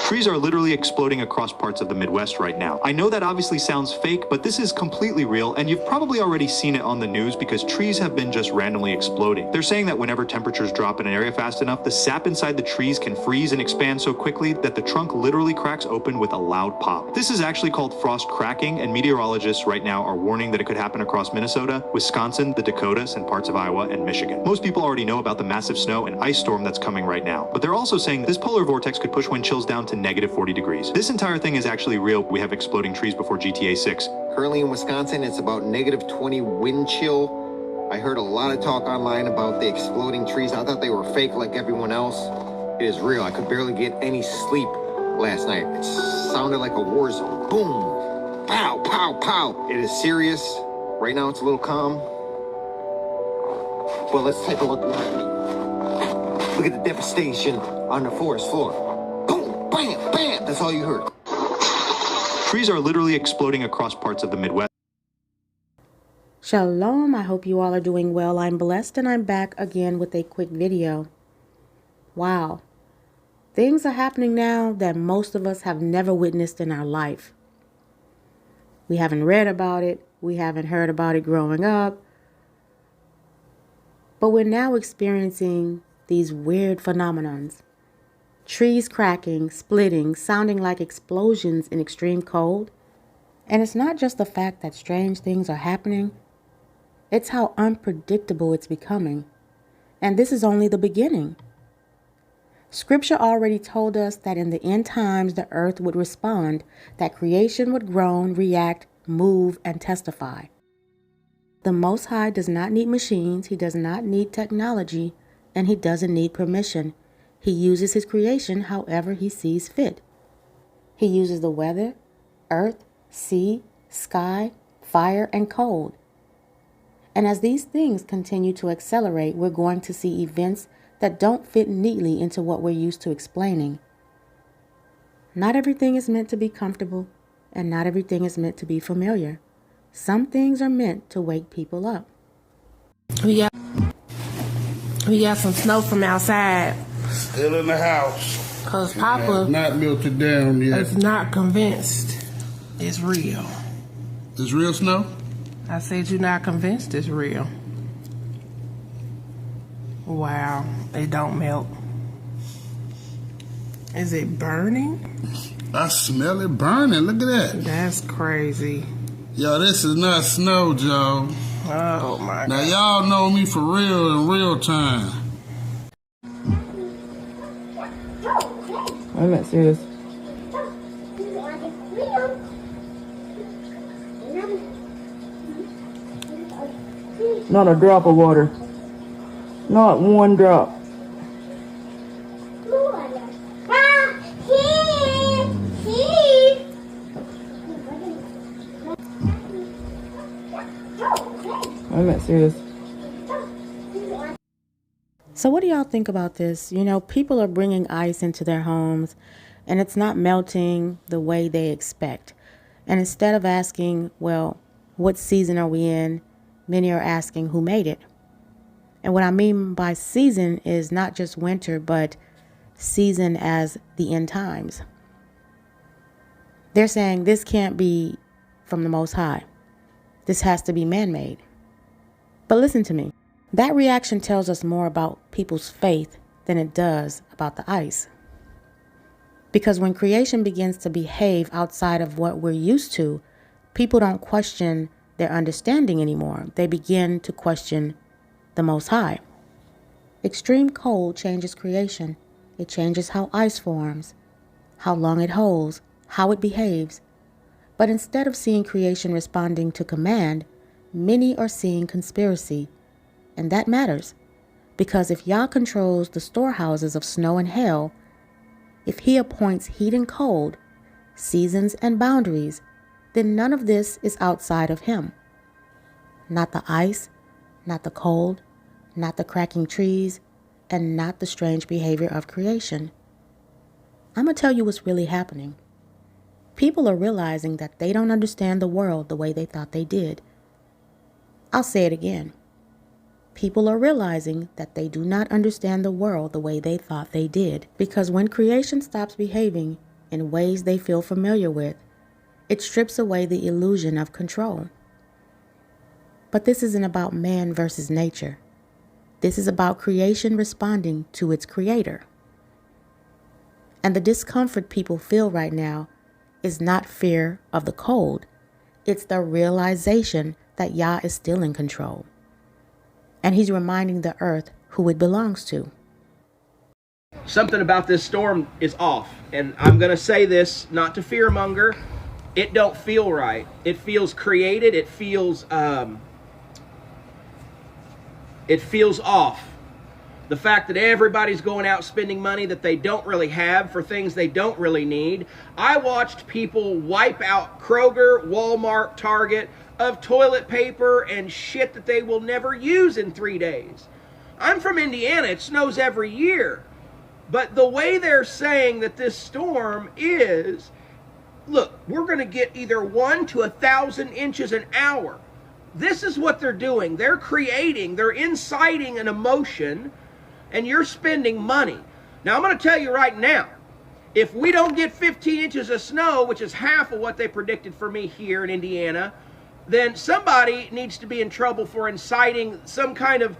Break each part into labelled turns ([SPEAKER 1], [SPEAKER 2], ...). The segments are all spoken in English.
[SPEAKER 1] Trees are literally exploding across parts of the Midwest right now. I know that obviously sounds fake, but this is completely real, and you've probably already seen it on the news because trees have been just randomly exploding. They're saying that whenever temperatures drop in an area fast enough, the sap inside the trees can freeze and expand so quickly that the trunk literally cracks open with a loud pop. This is actually called frost cracking, and meteorologists right now are warning that it could happen across Minnesota, Wisconsin, the Dakotas, and parts of Iowa and Michigan. Most people already know about the massive snow and ice storm that's coming right now, but they're also saying this polar vortex could push wind chills down to -40 degrees. This entire thing is actually real. We have exploding trees before GTA 6.
[SPEAKER 2] Currently in Wisconsin, it's about -20 wind chill. I heard a lot of talk online about the exploding trees. I thought they were fake like everyone else. It is real. I could barely get any sleep last night. It sounded like a war zone. Boom, pow, pow, pow. It is serious. Right now it's a little calm. Well, let's take a look behind me. Look at the devastation on the forest floor. Boom, bam, bam. That's all you heard.
[SPEAKER 1] Trees are literally exploding across parts of the Midwest.
[SPEAKER 3] Shalom, I hope you all are doing well. I'm blessed and I'm back again with a quick video. Wow, things are happening now that most of us have never witnessed in our life. We haven't read about it, we haven't heard about it growing up, but we're now experiencing these weird phenomenons. Trees cracking, splitting, sounding like explosions in extreme cold. And it's not just the fact that strange things are happening, it's how unpredictable it's becoming. And this is only the beginning. Scripture already told us that in the end times the earth would respond, that creation would groan, react, move, and testify. The Most High does not need machines, He does not need technology, and He doesn't need permission. He uses His creation however He sees fit. He uses the weather, earth, sea, sky, fire, and cold. And as these things continue to accelerate, we're going to see events that don't fit neatly into what we're used to explaining. Not everything is meant to be comfortable, and not everything is meant to be familiar. Some things are meant to wake people up.
[SPEAKER 4] We got some snow from outside.
[SPEAKER 5] Still in the house.
[SPEAKER 4] Cause Papa
[SPEAKER 5] not melted down yet.
[SPEAKER 4] is not convinced it's real.
[SPEAKER 5] It's real snow?
[SPEAKER 4] I said you're not convinced it's real. Wow, it don't melt. Is it burning?
[SPEAKER 5] I smell it burning. Look at that.
[SPEAKER 4] That's crazy.
[SPEAKER 5] Yo, this is not snow, Joe.
[SPEAKER 4] Oh my
[SPEAKER 5] Now
[SPEAKER 4] God.
[SPEAKER 5] y'all know me for real in real time.
[SPEAKER 4] I'm not serious. Not a drop of water. Not one drop. I'm not serious.
[SPEAKER 3] So what do y'all think about this? You know, people are bringing ice into their homes and it's not melting the way they expect. And instead of asking, well, what season are we in? Many are asking who made it. And what I mean by season is not just winter, but season as the end times. They're saying this can't be from the Most High. This has to be man-made. But listen to me. That reaction tells us more about people's faith than it does about the ice. Because when creation begins to behave outside of what we're used to, people don't question their understanding anymore. They begin to question the Most High. Extreme cold changes creation. It changes how ice forms, how long it holds, how it behaves. But instead of seeing creation responding to command, many are seeing conspiracy. And that matters, because if Yah controls the storehouses of snow and hail, if He appoints heat and cold, seasons and boundaries, then none of this is outside of Him. Not the ice, not the cold, not the cracking trees, and not the strange behavior of creation. I'm going to tell you what's really happening. People are realizing that they don't understand the world the way they thought they did. I'll say it again. People are realizing that they do not understand the world the way they thought they did. Because when creation stops behaving, in ways they feel familiar with. It strips away the illusion of control. But this isn't about man versus nature. This is about creation responding to its creator. And the discomfort people feel right now is not fear of the cold. It's the realization that Yah is still in control. And he's reminding the earth who it belongs to.
[SPEAKER 6] Something about this storm is off. And I'm going to say this, not to fearmonger. It don't feel right. It feels created. It feels off. The fact that everybody's going out spending money that they don't really have for things they don't really need. I watched people wipe out Kroger, Walmart, Target of toilet paper and shit that they will never use in 3 days. I'm from Indiana. It snows every year. But the way they're saying that this storm is, look, we're going to get either 1 to 1,000 inches an hour. This is what they're doing. They're inciting an emotion, and you're spending money. Now, I'm going to tell you right now, if we don't get 15 inches of snow, which is half of what they predicted for me here in Indiana, then somebody needs to be in trouble for inciting some kind of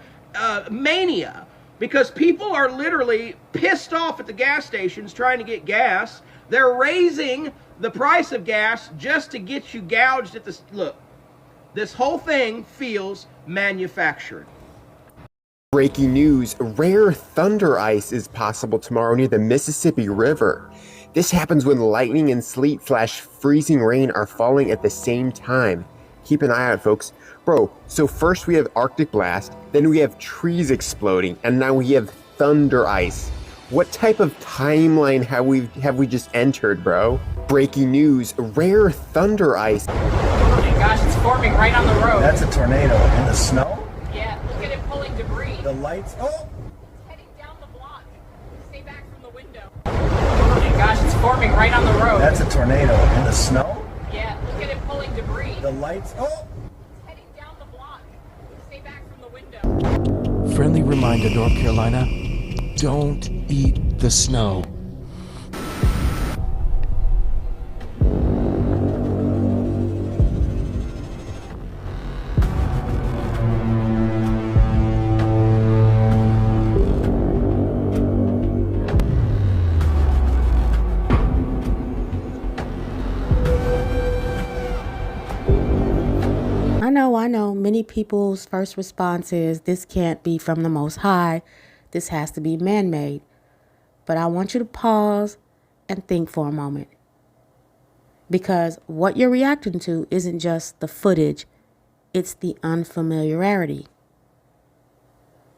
[SPEAKER 6] mania. Because people are literally pissed off at the gas stations trying to get gas. They're raising the price of gas just to get you gouged at the... Look, this whole thing feels manufactured.
[SPEAKER 7] Breaking news, rare thunder ice is possible tomorrow near the Mississippi River. This happens when lightning and sleet/freezing rain are falling at the same time. Keep an eye out, folks. Bro, so first we have Arctic blast, then we have trees exploding, and now we have thunder ice. What type of timeline have we just entered, bro? Breaking news, rare thunder ice.
[SPEAKER 8] Oh my gosh, it's forming right on the road.
[SPEAKER 9] That's a tornado. In the snow?
[SPEAKER 8] Yeah, look at it pulling debris.
[SPEAKER 9] The lights. Oh!
[SPEAKER 8] It's heading down the block. Stay back from the window. Oh my gosh, it's forming right on the road.
[SPEAKER 9] That's a tornado. In the snow?
[SPEAKER 8] Yeah, look at it pulling debris.
[SPEAKER 9] The lights. Oh!
[SPEAKER 8] It's heading down the block. Stay back from the window.
[SPEAKER 10] Friendly reminder, North Carolina, don't eat the snow.
[SPEAKER 3] I know many people's first response is, this can't be from the Most High. This has to be man-made. But I want you to pause and think for a moment. Because what you're reacting to isn't just the footage, it's the unfamiliarity.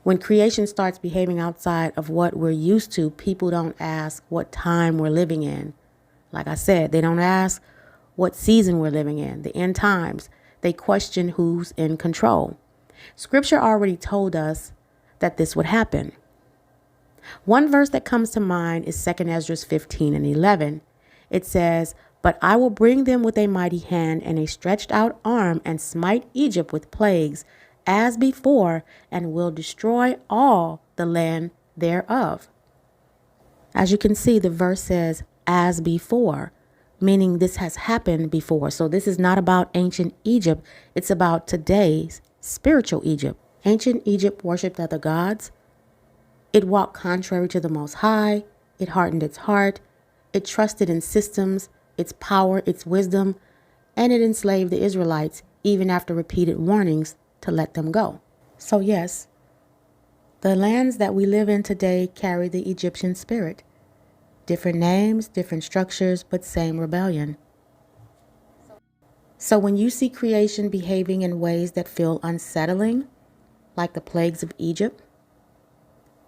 [SPEAKER 3] When creation starts behaving outside of what we're used to, people don't ask what time we're living in. Like I said, they don't ask what season we're living in, the end times. They question who's in control. Scripture already told us that this would happen. One verse that comes to mind is 2 Ezra 15:11. It says, "But I will bring them with a mighty hand and a stretched out arm and smite Egypt with plagues as before, and will destroy all the land thereof." As you can see, the verse says, as before, meaning this has happened before. So this is not about ancient Egypt. It's about today's spiritual Egypt. Ancient Egypt worshipped other gods. It walked contrary to the Most High. It hardened its heart. It trusted in systems, its power, its wisdom, and it enslaved the Israelites even after repeated warnings to let them go. So yes, the lands that we live in today carry the Egyptian spirit. Different names, different structures, but same rebellion. So when you see creation behaving in ways that feel unsettling, like the plagues of Egypt,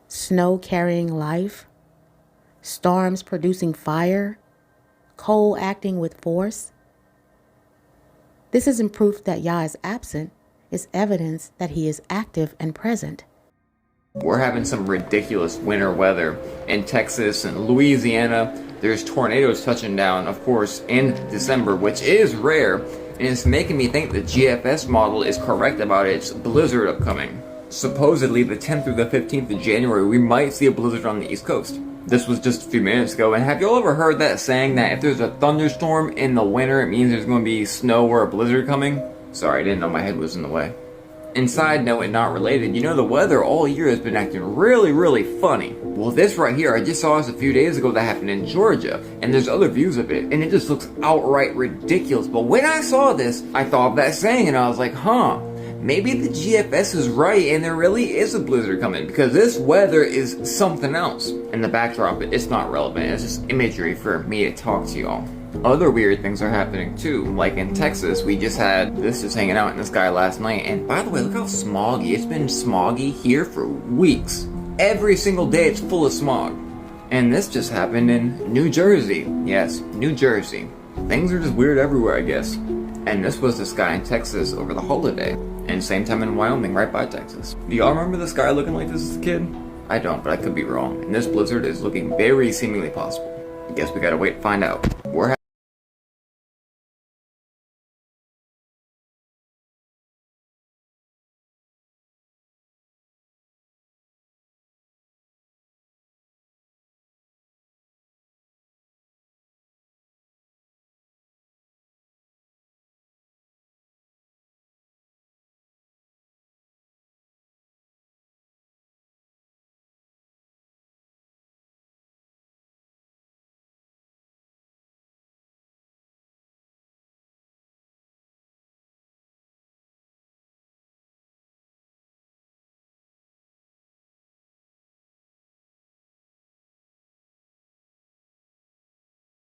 [SPEAKER 3] snow carrying life, storms producing fire, cold acting with force, this isn't proof that Yah is absent. It's evidence that he is active and present.
[SPEAKER 11] We're having some ridiculous winter weather in Texas and Louisiana. There's tornadoes touching down, of course, in December, which is rare, and it's making me think the GFS model is correct about its blizzard upcoming. Supposedly, the 10th through the 15th of January, we might see a blizzard on the East Coast. This was just a few minutes ago, and have y'all ever heard that saying that if there's a thunderstorm in the winter, it means there's going to be snow or a blizzard coming? Sorry, I didn't know my head was in the way. And side note and not related, you know the weather all year has been acting really funny. Well, this right here, I just saw this a few days ago that happened in Georgia, and there's other views of it, and it just looks outright ridiculous. But when I saw this, I thought of that saying, and I was like, huh, maybe the GFS is right, and there really is a blizzard coming, because this weather is something else. And the backdrop, it's not relevant, it's just imagery for me to talk to y'all. Other weird things are happening too, like in Texas, we just had this just hanging out in the sky last night, and by the way, look how smoggy. It's been smoggy here for weeks. Every single day it's full of smog. And this just happened in New Jersey. Yes, New Jersey. Things are just weird everywhere, I guess. And this was the sky in Texas over the holiday, and same time in Wyoming, right by Texas. Do y'all remember the sky looking like this as a kid? I don't, but I could be wrong. And this blizzard is looking very seemingly possible. I guess we gotta wait to find out. We're